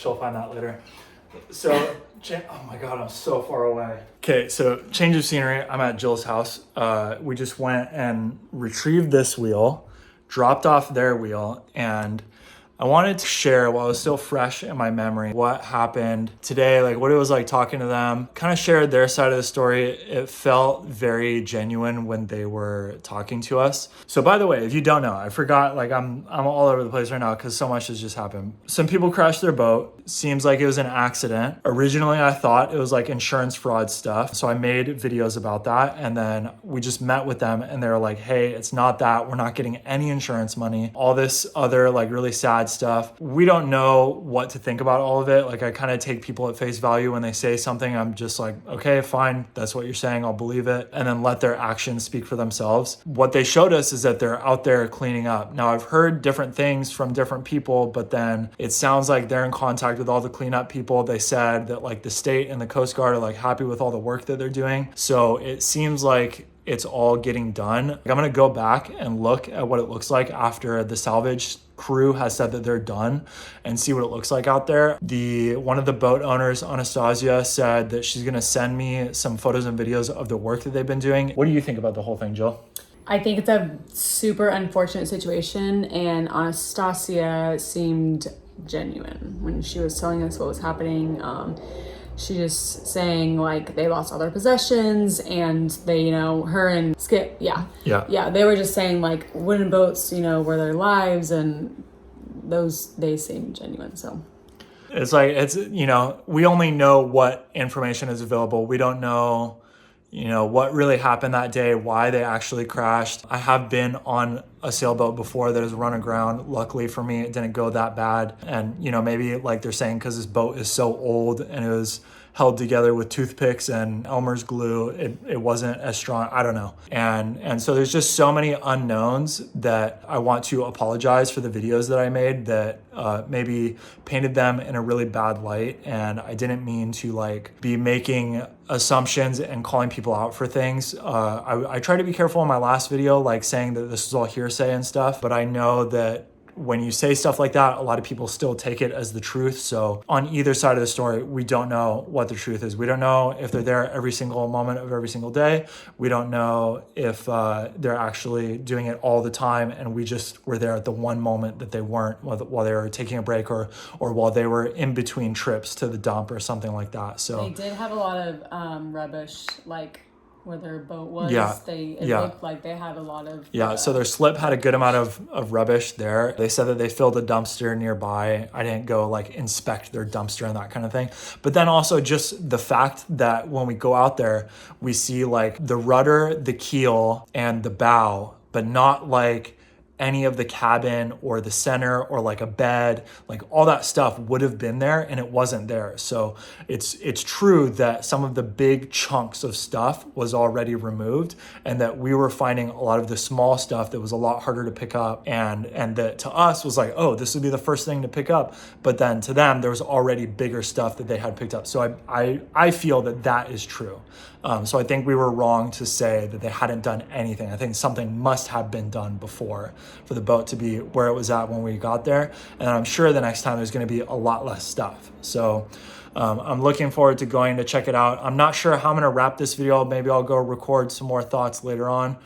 she'll find that later. So, oh my God, I'm so far away. Okay, so change of scenery. I'm at Jill's house. We just went and retrieved this wheel, dropped off their wheel, and I wanted to share while it was still fresh in my memory what happened today, like what it was like talking to them, kind of shared their side of the story. It felt very genuine when they were talking to us. So by the way, if you don't know, I forgot, like I'm all over the place right now because so much has just happened. Some people crashed their boat. Seems like it was an accident. Originally, I thought it was like insurance fraud stuff. So I made videos about that. And then we just met with them and they were like, hey, it's not that. We're not getting any insurance money. All this other like really sad stuff. We don't know what to think about all of it. Like I kind of take people at face value when they say something. I'm just like, okay, fine. That's what you're saying. I'll believe it. And then let their actions speak for themselves. What they showed us is that they're out there cleaning up. Now I've heard different things from different people, but then it sounds like they're in contact with all the cleanup people. They said that like the state and the Coast Guard are like happy with all the work that they're doing. So it seems like it's all getting done. I'm gonna go back and look at what it looks like after the salvage crew has said that they're done and see what it looks like out there. One of the boat owners, Anastasia, said that she's gonna send me some photos and videos of the work that they've been doing. What do you think about the whole thing, Jill? I think it's a super unfortunate situation, and Anastasia seemed genuine when she was telling us what was happening. She just saying like they lost all their possessions and they, her and Skip, they were just saying like wooden boats, were their lives, and they seem genuine. So it's like, we only know what information is available. We don't know, what really happened that day, why they actually crashed. I have been on a sailboat before that has run aground. Luckily for me, it didn't go that bad. And, maybe like they're saying, because this boat is so old and it was held together with toothpicks and Elmer's glue, it wasn't as strong. I don't know. And so there's just so many unknowns that I want to apologize for the videos that I made that maybe painted them in a really bad light. And I didn't mean to like be making assumptions and calling people out for things. I tried to be careful in my last video, like saying that this was all hearsay and stuff, but I know that when you say stuff like that, a lot of people still take it as the truth. So on either side of the story, we don't know what the truth is. We don't know if they're there every single moment of every single day. We don't know if they're actually doing it all the time and we just were there at the one moment that they weren't, while they were taking a break or while they were in between trips to the dump or something like that. So they did have a lot of rubbish, like where their boat was. It looked like they had a lot of so their slip had a good amount of rubbish there. They said that they filled a dumpster nearby. I didn't go like inspect their dumpster and that kind of thing, but then also just the fact that when we go out there we see like the rudder, the keel, and the bow, but not like any of the cabin or the center or like a bed. Like all that stuff would have been there and it wasn't there. So it's true that some of the big chunks of stuff was already removed and that we were finding a lot of the small stuff that was a lot harder to pick up, and that to us was like, oh, this would be the first thing to pick up, but then to them there was already bigger stuff that they had picked up. So I feel that is true. So I think we were wrong to say that they hadn't done anything. I think something must have been done before for the boat to be where it was at when we got there. And I'm sure the next time there's going to be a lot less stuff. So I'm looking forward to going to check it out. I'm not sure how I'm going to wrap this video. Maybe I'll go record some more thoughts later on.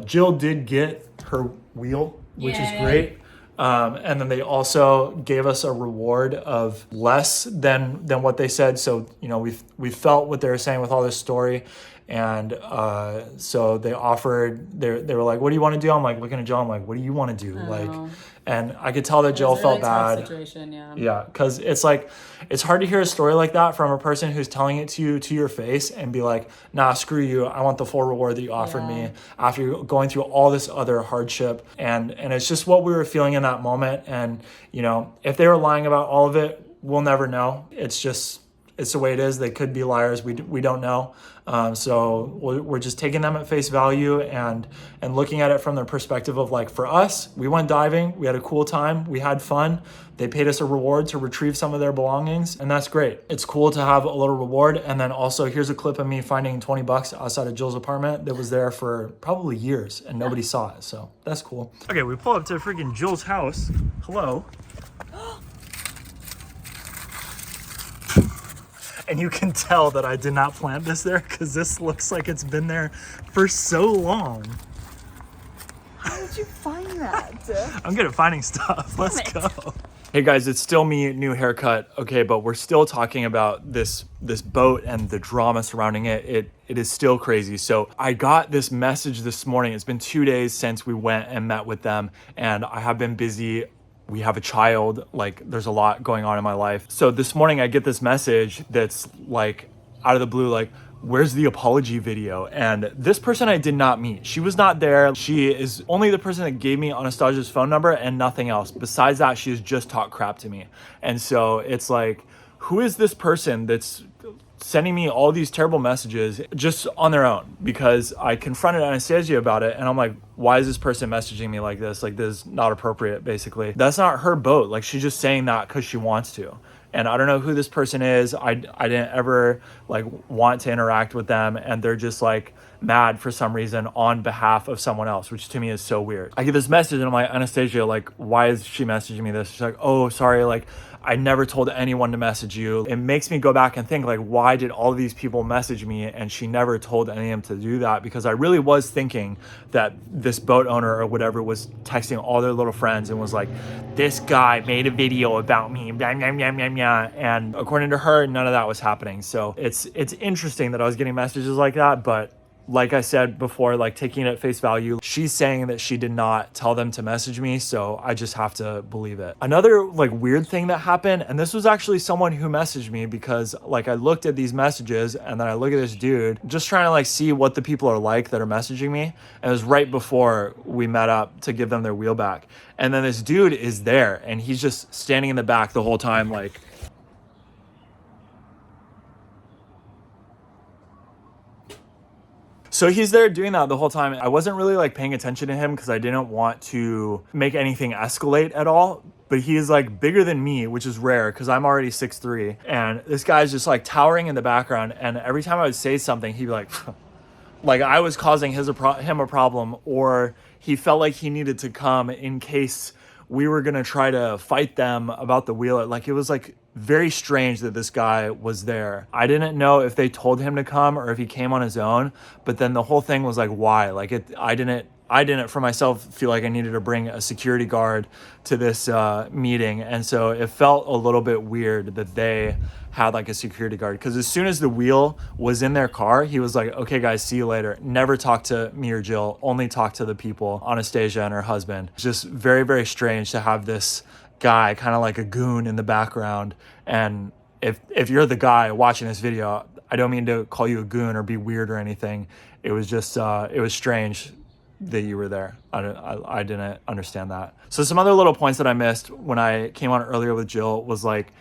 Jill did get her wheel, which is great. And then they also gave us a reward of less than what they said. So, we felt what they were saying with all this story. And so they offered, they were like, what do you want to do? I'm like, looking at Jill, I'm like, what do you want to do? And I could tell that Jill felt bad. Situation, yeah, because it's like, it's hard to hear a story like that from a person who's telling it to you to your face and be like, nah, screw you. I want the full reward that you offered me after going through all this other hardship. And it's just what we were feeling in that moment. And, if they were lying about all of it, we'll never know. It's the way it is. They could be liars. We don't know. So we're just taking them at face value and looking at it from the perspective of like, for us, we went diving, we had a cool time, we had fun. They paid us a reward to retrieve some of their belongings, and that's great. It's cool to have a little reward. And then also here's a clip of me finding $20 outside of Jill's apartment that was there for probably years and nobody saw it. So that's cool. Okay, we pull up to freaking Jill's house. Hello. And you can tell that I did not plant this there because this looks like it's been there for so long. How did you find that? I'm good at finding stuff. Let's go. Hey guys, it's still me, new haircut. Okay, but we're still talking about this boat and the drama surrounding it. It is still crazy. So I got this message this morning. It's been 2 days since we went and met with them, and I have been busy. We have a child, like there's a lot going on in my life. So this morning I get this message that's like out of the blue, like, where's the apology video? And this person I did not meet. She was not there. She is only the person that gave me Anastasia's phone number and nothing else. Besides that, she has just talked crap to me. And so it's like, who is this person that's sending me all these terrible messages just on their own? Because I confronted Anastasia about it, and I'm like, why is this person messaging me like this? Like, this is not appropriate, basically. That's not her boat. Like, she's just saying that because she wants to. And I don't know who this person is. I didn't ever like want to interact with them, and they're just like mad for some reason on behalf of someone else, which to me is so weird. I get this message and I'm like, Anastasia, like, why is she messaging me this? She's like, oh, sorry, like, I never told anyone to message you. It makes me go back and think, like, why did all of these people message me and she never told any of them to do that? Because I really was thinking that this boat owner or whatever was texting all their little friends and was like, this guy made a video about me, blah, blah, blah, blah, blah. And according to her, none of that was happening. So it's interesting that I was getting messages like that, but like I said before, like taking it at face value, she's saying that she did not tell them to message me, so I just have to believe it. Another like weird thing that happened, and this was actually someone who messaged me, because like I looked at these messages and then I look at this dude just trying to like see what the people are like that are messaging me, and it was right before we met up to give them their wheel back. And then this dude is there and he's just standing in the back the whole time, like, so he's there doing that the whole time. I wasn't really like paying attention to him because I didn't want to make anything escalate at all. But he is like bigger than me, which is rare because I'm already 6'3". And this guy's just like towering in the background. And every time I would say something, he'd be like I was causing him a problem, or he felt like he needed to come in case we were going to try to fight them about the wheel. Like, it was like very strange that this guy was there. I didn't know if they told him to come or if he came on his own, but then the whole thing was like, why? Like, I didn't for myself feel like I needed to bring a security guard to this meeting. And so it felt a little bit weird that they had like a security guard, because as soon as the wheel was in their car, he was like, okay guys, see you later. Never talk to me or Jill, only talk to the people, Anastasia and her husband. It's just very, very strange to have this guy kind of like a goon in the background. And if you're the guy watching this video, I don't mean to call you a goon or be weird or anything. It was just it was strange that you were there. I didn't understand that. So some other little points that I missed when I came on earlier with Jill was like,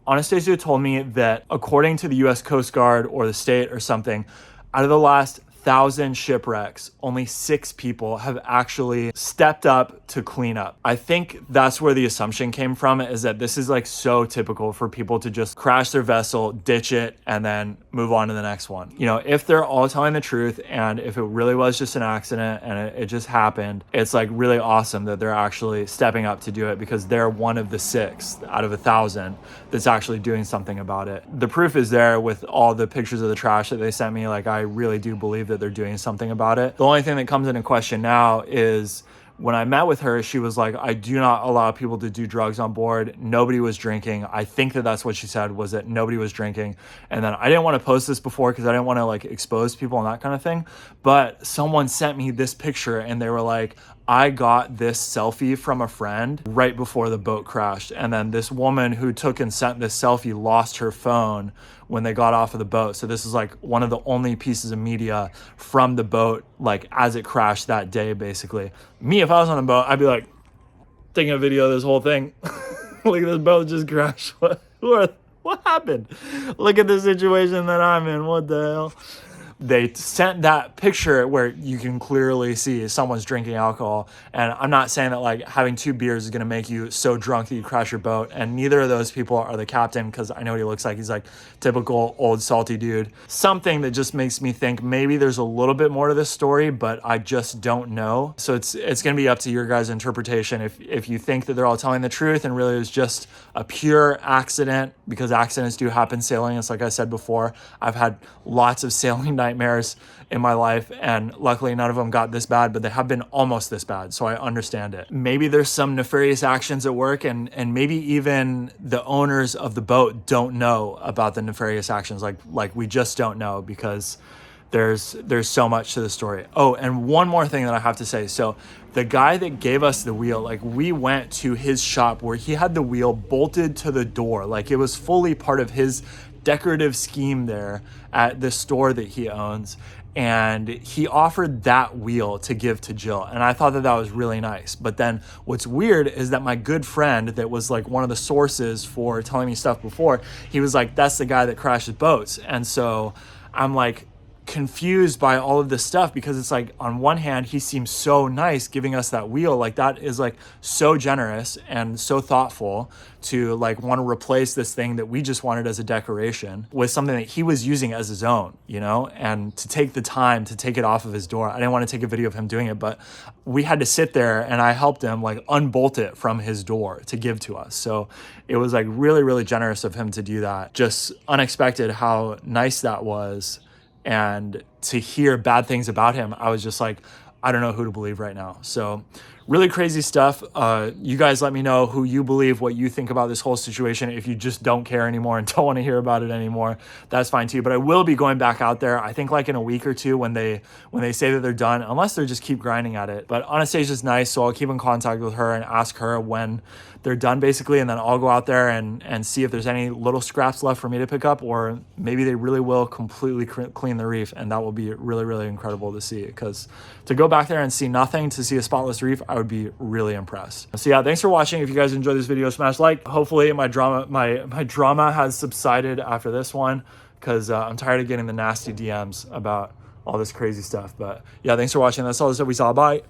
Anastasia told me that according to the US Coast Guard or the state or something, out of the last 1,000 shipwrecks, only 6 people have actually stepped up to clean up. I think that's where the assumption came from, is that this is like so typical for people to just crash their vessel, ditch it, and then move on to the next one. You know, if they're all telling the truth and if it really was just an accident and it just happened, it's like really awesome that they're actually stepping up to do it, because they're one of the 6 out of 1,000 that's actually doing something about it. The proof is there with all the pictures of the trash that they sent me. Like, I really do believe that they're doing something about it. The only thing that comes into question now is when I met with her, she was like, I do not allow people to do drugs on board. Nobody was drinking. I think that that's what she said, was that nobody was drinking. And then I didn't want to post this before because I didn't want to like expose people and that kind of thing. But someone sent me this picture and they were like, I got this selfie from a friend right before the boat crashed. And then this woman who took and sent this selfie lost her phone when they got off of the boat. So this is like one of the only pieces of media from the boat, like as it crashed that day, basically. Me, if I was on a boat, I'd be like taking a video of this whole thing. Look at this boat just crashed. What happened? Look at the situation that I'm in. What the hell? they sent that picture where you can clearly see someone's drinking alcohol. And I'm not saying that like having 2 beers is going to make you so drunk that you crash your boat. And neither of those people are the captain, because I know what he looks like. He's like typical old salty dude. Something that just makes me think maybe there's a little bit more to this story, but I just don't know. So it's going to be up to your guys' interpretation. If you think that they're all telling the truth and really it was just a pure accident, because accidents do happen sailing. It's like I said before, I've had lots of sailing nightmares in my life, and luckily none of them got this bad, but they have been almost this bad, so I understand it. Maybe there's some nefarious actions at work, and maybe even the owners of the boat don't know about the nefarious actions. Like we just don't know, because there's so much to the story. Oh, and one more thing that I have to say. So the guy that gave us the wheel, like we went to his shop where he had the wheel bolted to the door. Like it was fully part of his decorative scheme there at the store that he owns. And he offered that wheel to give to Jill. And I thought that that was really nice. But then what's weird is that my good friend that was like one of the sources for telling me stuff before, he was like, that's the guy that crashes boats. And so I'm like confused by all of this stuff, because it's like on one hand he seems so nice giving us that wheel, like that is like so generous and so thoughtful to like want to replace this thing that we just wanted as a decoration with something that he was using as his own, you know, and to take the time to take it off of his door. I didn't want to take a video of him doing it, but we had to sit there and I helped him like unbolt it from his door to give to us. So it was like really, really generous of him to do that. Just unexpected how nice that was. And to hear bad things about him, I was just like, I don't know who to believe right now. So really crazy stuff. You guys let me know who you believe, what you think about this whole situation. If you just don't care anymore and don't want to hear about it anymore, that's fine too. But I will be going back out there, I think like in a week or two when they say that they're done, unless they just keep grinding at it. But Anastasia's nice, so I'll keep in contact with her and ask her when they're done basically, and then I'll go out there and see if there's any little scraps left for me to pick up, or maybe they really will completely clean the reef, and that will be really, really incredible to see, because to go back there and see nothing, to see a spotless reef, I would be really impressed. So yeah, thanks for watching. If you guys enjoyed this video, smash like. Hopefully my drama has subsided after this one, because I'm tired of getting the nasty DMs about all this crazy stuff. But yeah, thanks for watching. That's all the stuff we saw. Bye.